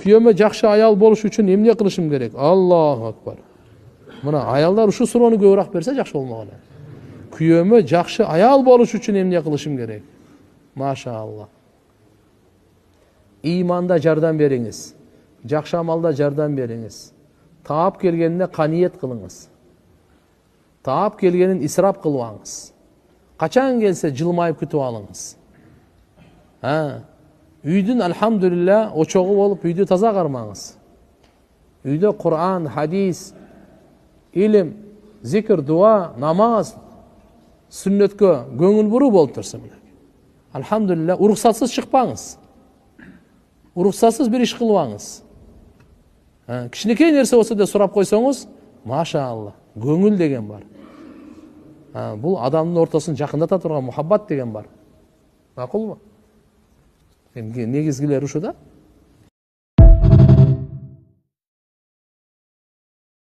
Күйөөмө жакшы аял болуш үчүн эмне кылышым керек? Аллаху акбар. Мына аялдар ушу суроону көбүрөөк берсе жакшы болмок эле. Күйөөмө жакшы аял болуш үчүн эмне кылышым керек? Машаалла. Иманда жардам бериңиз. Жакшы амалда жардам бериңиз. Таап келгенде каниет кылыңыз. Таап келгенин исрап кылбаңыз. Качан келсе жылмайып күтүп алыңыз. Үйдүн алхамдулилля очогу болуп үйдү таза кармаңыз. Үйдө Кур'ан, хадис, илим, зикр, дуа, намаз, сүннөткө көңүл буруу болуп турса, алхамдулилля, уруксатсыз чыкпаңыз. Уруксатсыз бир иш кылбаңыз. Кичинекей нерсе болсо да сурап койсоңуз, машаалла, көңүл деген бар. Бул адамдын ортосун жакындата турган мухаббат деген бар. Макулбу? Негизгилери ушу да.